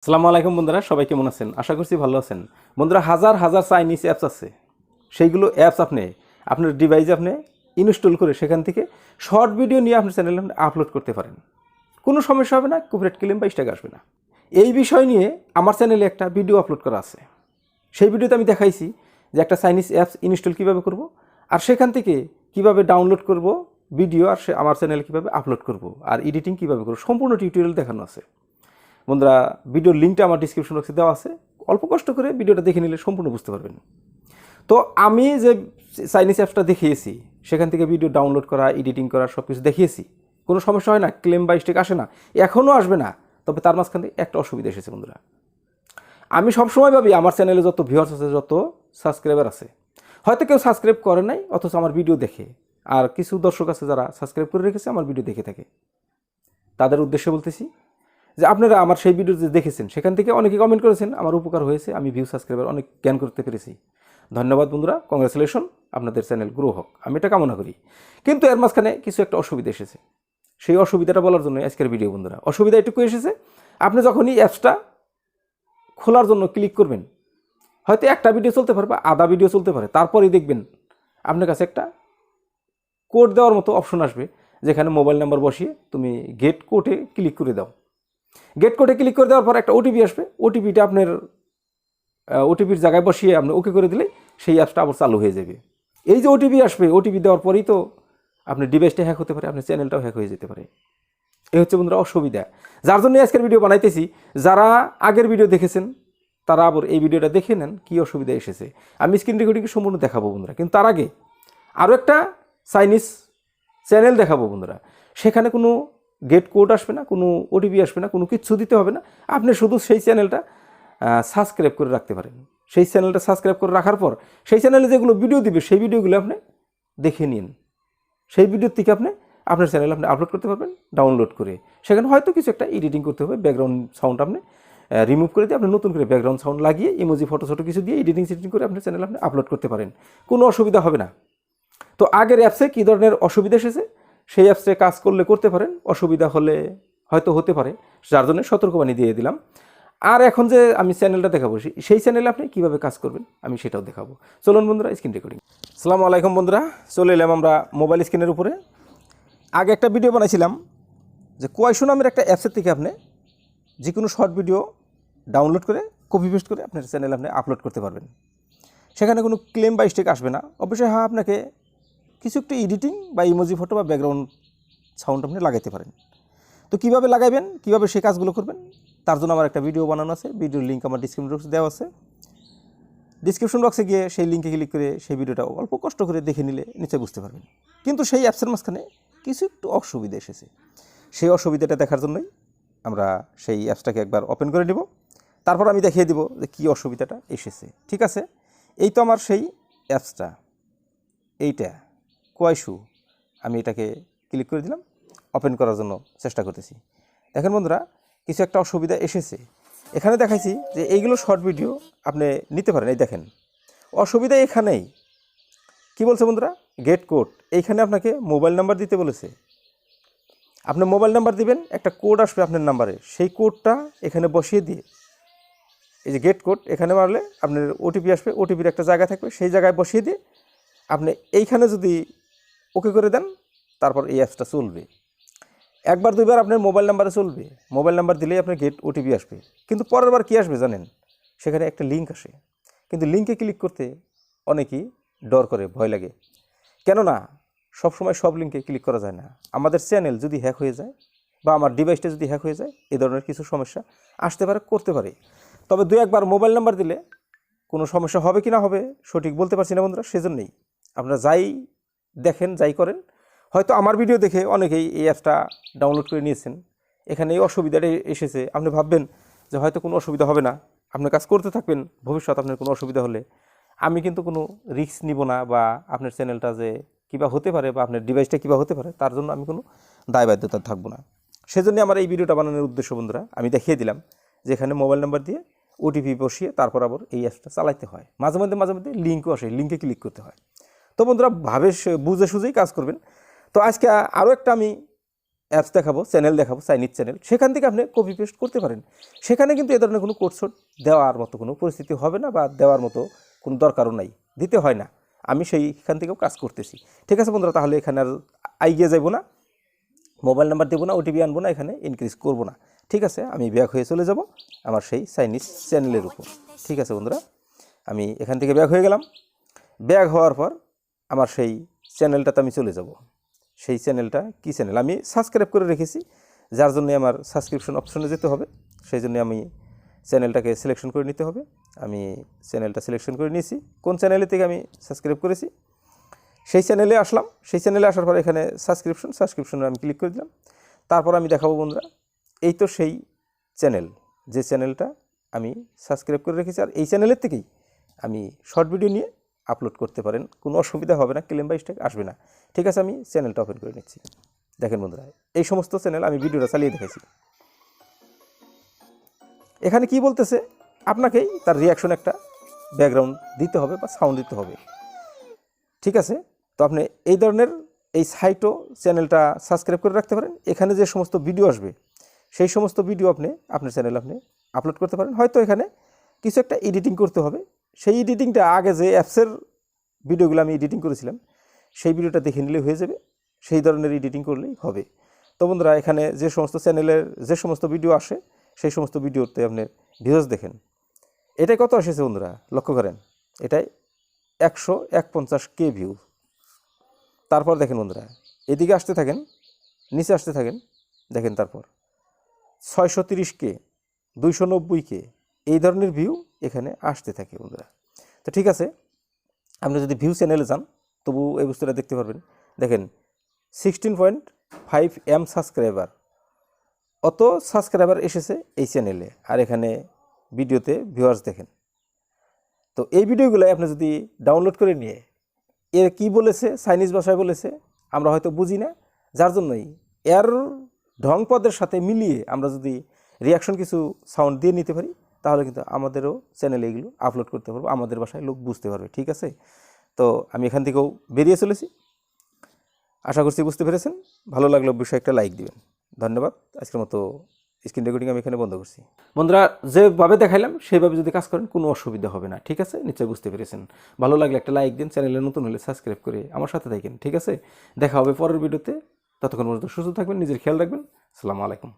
আসসালামু আলাইকুম বন্ধুরা, সবাই কেমন আছেন? আশা করছি ভালো আছেন। বন্ধুরা, হাজার হাজার চাইনিজ অ্যাপস আছে। সেইগুলো অ্যাপস আপনার ডিভাইসে ইনস্টল করে সেখান থেকে শর্ট ভিডিও নিয়ে আপনার চ্যানেলে আপলোড করতে পারেন। কোনো সমস্যা হবে না, কপিরাইট ক্লেম বা স্ট্রাইক আসবে না। এই বিষয় নিয়ে আমার চ্যানেলে একটা ভিডিও আপলোড করা আছে। সেই ভিডিওতে আমি দেখাইছি যে একটা চাইনিজ অ্যাপস ইনস্টল কীভাবে করব, আর সেখান থেকে কিভাবে ডাউনলোড করব ভিডিও, আর আমার চ্যানেলে কীভাবে আপলোড করব, আর এডিটিং কীভাবে করব, সম্পূর্ণ টিউটোরিয়াল দেখানো আছে। বন্ধুরা, ভিডিওর লিঙ্কটা আমার ডিসক্রিপশন বক্সে দেওয়া আছে। অল্প কষ্ট করে ভিডিওটা দেখে নিলে সম্পূর্ণ বুঝতে পারবেন। তো আমি যে চাইনিজ অ্যাপসটা দেখিয়েছি সেখান থেকে ভিডিও ডাউনলোড করা, এডিটিং করা সব কিছু দেখিয়েছি। কোনো সমস্যা হয় না, ক্লেম বা স্ট্রাইক আসে না, এখনও আসবে না। তবে তার মাঝখান থেকে একটা অসুবিধা এসেছে বন্ধুরা। আমি সবসময় ভাবি আমার চ্যানেলে যত ভিউয়ার্স আছে, যত সাবস্ক্রাইবার আছে, হয়তো কেউ সাবস্ক্রাইব করে নাই, অথচ আমার ভিডিও দেখে। আর কিছু দর্শক আছে যারা সাবস্ক্রাইব করে রেখেছে, আমার ভিডিও দেখে থাকে। তাদের উদ্দেশ্যে বলতেছি যে আপনারা আমার সেই ভিডিও যে দেখেছেন সেখান থেকে অনেকে কমেন্ট করেছেন, আমার উপকার হয়েছে, আমি ভিউ সাবস্ক্রাইবার অনেক জ্ঞান করতে পেরেছি। ধন্যবাদ বন্ধুরা, কংগ্রেচুলেশন, আপনাদের চ্যানেল গ্রো হোক, আমি এটা কামনা করি। কিন্তু এর মাঝখানে কিছু একটা অসুবিধা এসেছে। সেই অসুবিধাটা বলার জন্য আজকের ভিডিও বন্ধুরা। অসুবিধা এটুকু এসেছে, আপনি যখনই অ্যাপসটা খোলার জন্য ক্লিক করবেন, হয়তো একটা ভিডিও চলতে পারে বা আধা ভিডিও চলতে পারে, তারপরেই দেখবেন আপনার কাছে একটা কোড দেওয়ার মতো অপশন আসবে, যেখানে মোবাইল নাম্বার বসিয়ে তুমি গেট কোডে ক্লিক করে দাও। গেট কোডে ক্লিক করে দেওয়ার পর একটা ওটিপি আসবে। ওটিপিটা আপনার ওটিপির জায়গায় বসিয়ে আপনি ওকে করে দিলে সেই অ্যাপসটা আবার চালু হয়ে যাবে। এই যে ওটিপি আসবে, ওটিপি দেওয়ার পরেই তো আপনার ডিভাইসটা হ্যাক হতে পারে, আপনার চ্যানেলটাও হ্যাক হয়ে যেতে পারে। এই হচ্ছে বন্ধুরা অসুবিধা, যার জন্য আজকের ভিডিও বানাইতেছি। যারা আগের ভিডিও দেখেছেন তারা আবার এই ভিডিওটা দেখে নেন কী অসুবিধা এসেছে। আমি স্ক্রিন রেকর্ডিং সম্পূর্ণ দেখাবো বন্ধুরা, কিন্তু তার আগে আরও একটা চাইনিজ চ্যানেল দেখাবো বন্ধুরা। সেখানে কোনো গেট কোড আসবে না, কোনো ওটিপি আসবে না, কোনো কিচ্ছু দিতে হবে না। আপনি শুধু সেই চ্যানেলটা সাবস্ক্রাইব করে রাখতে পারেন। সেই চ্যানেলটা সাবস্ক্রাইব করে রাখার পর সেই চ্যানেলে যেগুলো ভিডিও দিবে সেই ভিডিওগুলো আপনি দেখে নিন। সেই ভিডিওর থেকে আপনার চ্যানেলে আপলোড করতে পারবেন ডাউনলোড করে। সেখানে হয়তো কিছু একটা এডিটিং করতে হবে, ব্যাকগ্রাউন্ড সাউন্ড আপনি রিমুভ করে দিয়ে আপনি নতুন করে ব্যাকগ্রাউন্ড সাউন্ড লাগিয়ে ইমোজি ফটো ছোটো কিছু দিয়ে এডিটিং করে আপনার চ্যানেলে আপনি আপলোড করতে পারেন। কোনো অসুবিধা হবে না। তো আগের অ্যাপসে কী ধরনের অসুবিধা এসেছে সেই অ্যাপসে কাজ করতে পারেন, অসুবিধা হলে হয়তো হতে পারে, যার জন্য সতর্কবাণী দিয়ে দিলাম। আর এখন যে আমি চ্যানেলটা দেখাবো সেই চ্যানেলে আপনি কীভাবে কাজ করবেন আমি সেটাও দেখাবো। চলুন বন্ধুরা, স্ক্রিন রেকর্ডিং। আসসালামু আলাইকুম বন্ধুরা, চলে এলাম আমরা মোবাইল স্ক্রিনের উপরে। আগে একটা ভিডিও বানাইছিলাম যে কোয়াইশো নামের একটা অ্যাপসের থেকে আপনি যে কোনো শর্ট ভিডিও ডাউনলোড করে কপি পেস্ট করে আপনার চ্যানেলে আপনি আপলোড করতে পারবেন। সেখানে কোনো ক্লেম বা স্ট্রাইক আসবে না। অবশ্যই হ্যাঁ, আপনাকে কিছু একটু এডিটিং বা ইমোজি ফটো বা ব্যাকগ্রাউন্ড সাউন্ড আপনি লাগাইতে পারেন। তো কীভাবে লাগাইবেন, কীভাবে সেই কাজগুলো করবেন, তার জন্য আমার একটা ভিডিও বানানো আছে। ভিডিওর লিঙ্ক আমার ডিসক্রিপশন বক্সে দেওয়া আছে। ডিসক্রিপশন বক্সে গিয়ে সেই লিঙ্কে ক্লিক করে সেই ভিডিওটা অল্প কষ্ট করে দেখে নিলে নিশ্চয়ই বুঝতে পারবেন। কিন্তু সেই অ্যাপসের মাঝখানে কিছু একটু অসুবিধা এসেছে। সেই অসুবিধাটা দেখার জন্যই আমরা সেই অ্যাপসটাকে একবার ওপেন করে নেব। তারপর আমি দেখিয়ে দেবো যে কী অসুবিধাটা এসেছে। ঠিক আছে, এই তো আমার সেই অ্যাপসটা, এইটা কোয়াইশো। আমি এটাকে ক্লিক করে দিলাম, ওপেন করার জন্য চেষ্টা করতেছি। দেখেন বন্ধুরা, কিছু একটা অসুবিধা এসেছে। এখানে দেখাইছি যে এইগুলো শর্ট ভিডিও আপনি নিতে পারেন। এই দেখেন, অসুবিধা এখানেই। কি বলছে বন্ধুরা, গেট কোড। এইখানে আপনাকে মোবাইল নাম্বার দিতে বলেছে। আপনি মোবাইল নাম্বার দিবেন, একটা কোড আসবে আপনার নাম্বারে, সেই কোডটা এখানে বসিয়ে দিয়ে এই যে গেট কোড এখানে মারলে আপনার ওটিপি আসবে, ওটিপির একটা জায়গা থাকবে, সেই জায়গায় বসিয়ে দিয়ে আপনি এইখানে যদি ওকে করে দেন, তারপর এই অ্যাপসটা চলবে। একবার দুইবার আপনার মোবাইল নাম্বারে চলবে। মোবাইল নাম্বার দিলেই আপনার গেট ওটিপি আসবে। কিন্তু পরের বার কী আসবে জানেন, সেখানে একটা লিঙ্ক আসে। কিন্তু লিঙ্কে ক্লিক করতে অনেকেই ডর করে, ভয় লাগে। কেননা সবসময় সব লিঙ্কে ক্লিক করা যায় না। আমাদের চ্যানেল যদি হ্যাক হয়ে যায় বা আমার ডিভাইসটা যদি হ্যাক হয়ে যায়, এই ধরনের কিছু সমস্যা আসতে পারে, করতে পারে। তবে দু একবার মোবাইল নাম্বার দিলে কোনো সমস্যা হবে কি না হবে সঠিক বলতে পারছি না বন্ধুরা। সেজন্যই আপনারা যাই দেখেন, যাই করেন, হয়তো আমার ভিডিও দেখে অনেকেই এই অ্যাপসটা ডাউনলোড করে নিয়েছেন। এখানে এই অসুবিধাটা এসেছে, আপনি ভাববেন যে হয়তো কোনো অসুবিধা হবে না, আপনার কাজ করতে থাকবেন। ভবিষ্যৎ আপনার কোনো অসুবিধা হলে আমি কিন্তু কোনো রিস্ক নিব না, বা আপনার চ্যানেলটা যে কীবা হতে পারে বা আপনার ডিভাইসটা কীবা হতে পারে তার জন্য আমি কোনো দায়বাধ্যতা থাকবো না। সেজন্য আমার এই ভিডিওটা বানানোর উদ্দেশ্য বন্ধুরা। আমি দেখিয়ে দিলাম যে এখানে মোবাইল নাম্বার দিয়ে ওটিপি বসিয়ে তারপর আবার এই অ্যাপসটা চালাইতে হয়। মাঝে মধ্যে লিঙ্কও আসে, লিঙ্কে ক্লিক করতে হয়। তো বন্ধুরা, বুঝে সুঝেই কাজ করবেন। তো আজকে আরও একটা আমি অ্যাপস দেখাবো, চ্যানেল দেখাবো, চাইনিজ চ্যানেল, সেখান থেকে আপনি কপি পেস্ট করতে পারেন। সেখানে কিন্তু এ ধরনের কোনো কোড সোড দেওয়ার মতো কোনো পরিস্থিতি হবে না, বা দেওয়ার মতো কোনো দরকারও নাই, দিতে হয় না। আমি সেইখান থেকেও কাজ করতেছি। ঠিক আছে বন্ধুরা, তাহলে এখানে আর আইগিয়ে যাবো না, মোবাইল নাম্বার দেবো না, ওটিপি আনবো না, এখানে ইনক্রিজ করবো না। ঠিক আছে, আমি ব্যাক হয়ে চলে যাব আমার সেই চাইনিজ চ্যানেলের উপর। ঠিক আছে বন্ধুরা, আমি এখান থেকে ব্যাক হয়ে গেলাম। ব্যাক হওয়ার পর আমার সেই চ্যানেলটাতে আমি চলে যাব। সেই চ্যানেলটা কী চ্যানেল, আমি সাবস্ক্রাইব করে রেখেছি, যার জন্যে আমার সাবস্ক্রিপশন অপশনে যেতে হবে। সেই জন্য আমি চ্যানেলটাকে সিলেকশন করে নিতে হবে। আমি চ্যানেলটা সিলেকশন করে নিয়েছি, কোন চ্যানেলে থেকে আমি সাবস্ক্রাইব করেছি সেই চ্যানেলে আসলাম। সেই চ্যানেলে আসার পর এখানে সাবস্ক্রিপশনে আমি ক্লিক করে দিলাম। তারপর আমি দেখাবো বন্ধুরা, এই তো সেই চ্যানেল, যে চ্যানেলটা আমি সাবস্ক্রাইব করে রেখেছি, আর এই চ্যানেলের থেকেই আমি শর্ট ভিডিও নিয়ে আপলোড করতে পারেন, কোনো অসুবিধা হবে না, ক্লেম বা স্ট্রাইক আসবে না। ঠিক আছে, আমি চ্যানেলটা ওপেন করে নিচ্ছি। দেখেন বন্ধুরা, এই সমস্ত চ্যানেল আমি ভিডিওটা চালিয়ে দেখেছি। এখানে কি বলতেছে, আপনাকেই তার রিয়াকশন একটা ব্যাকগ্রাউন্ড দিতে হবে বা সাউন্ড দিতে হবে। ঠিক আছে, তো আপনি এই ধরনের এই সাইটও চ্যানেলটা সাবস্ক্রাইব করে রাখতে পারেন। এখানে যে সমস্ত ভিডিও আসবে সেই সমস্ত ভিডিও আপনি আপনার চ্যানেলে আপনি আপলোড করতে পারেন। হয়তো এখানে কিছু একটা এডিটিং করতে হবে, সেই এডিটিংটা আগে যে অ্যাপসের ভিডিওগুলো আমি এডিটিং করেছিলাম সেই ভিডিওটা দেখে নিলে হয়ে যাবে, সেই ধরনের এডিটিং করলেই হবে। তো বন্ধুরা, এখানে যে সমস্ত চ্যানেলের যে সমস্ত ভিডিও আসে সেই সমস্ত ভিডিওতে আপনি ভিউজ দেখেন। এটাই কত এসেছে বন্ধুরা, লক্ষ্য করেন, এটাই 151K ভিউ। তারপর দেখেন বন্ধুরা, এদিকে আসতে থাকেন, নিচে আসতে থাকেন, দেখেন তারপর 630K, 290K, এই ধরনের ভিউ এখানে আসতে থাকে বন্ধুরা। তো ঠিক আছে, আপনি যদি ভিউ চ্যানেলে যান তবু এই বস্তুটা দেখতে পারবেন। দেখেন 16.5M সাবস্ক্রাইবার, অত সাবস্ক্রাইবার এসেছে এই চ্যানেলে, আর এখানে ভিডিওতে ভিউয়ার্স দেখেন। তো এই ভিডিওগুলো আপনি যদি ডাউনলোড করে নিয়ে, এর কি বলেছে, চাইনিজ ভাষায় বলেছে, আমরা হয়তো বুঝি না, যার জন্যই এর ঢংপদের সাথে মিলিয়ে আমরা যদি রিয়াকশন কিছু সাউন্ড দিয়ে নিতে পারি, তাহলে কিন্তু আমাদেরও চ্যানেলে এগুলো আপলোড করতে পারবো, আমাদের ভাষায় লোক বুঝতে পারবে। ঠিক আছে, তো আমি এখান থেকেও বেরিয়ে চলেছি। আশা করছি বুঝতে পেরেছেন। ভালো লাগলে অবশ্যই একটা লাইক দিবেন। ধন্যবাদ। আজকের মতো স্ক্রিন রেকর্ডিং আমি এখানে বন্ধ করছি। বন্ধুরা, যেভাবে দেখাইলাম সেইভাবে যদি কাজ করেন কোনো অসুবিধা হবে না। ঠিক আছে, নিশ্চয়ই বুঝতে পেরেছেন। ভালো লাগলে একটা লাইক দিন, চ্যানেলে নতুন হলে সাবস্ক্রাইব করে আমার সাথে থাকেন। ঠিক আছে, দেখা হবে পরের ভিডিওতে। ততক্ষণ পর্যন্ত সুস্থ থাকবেন, নিজের খেয়াল রাখবেন। আসসালামু আলাইকুম।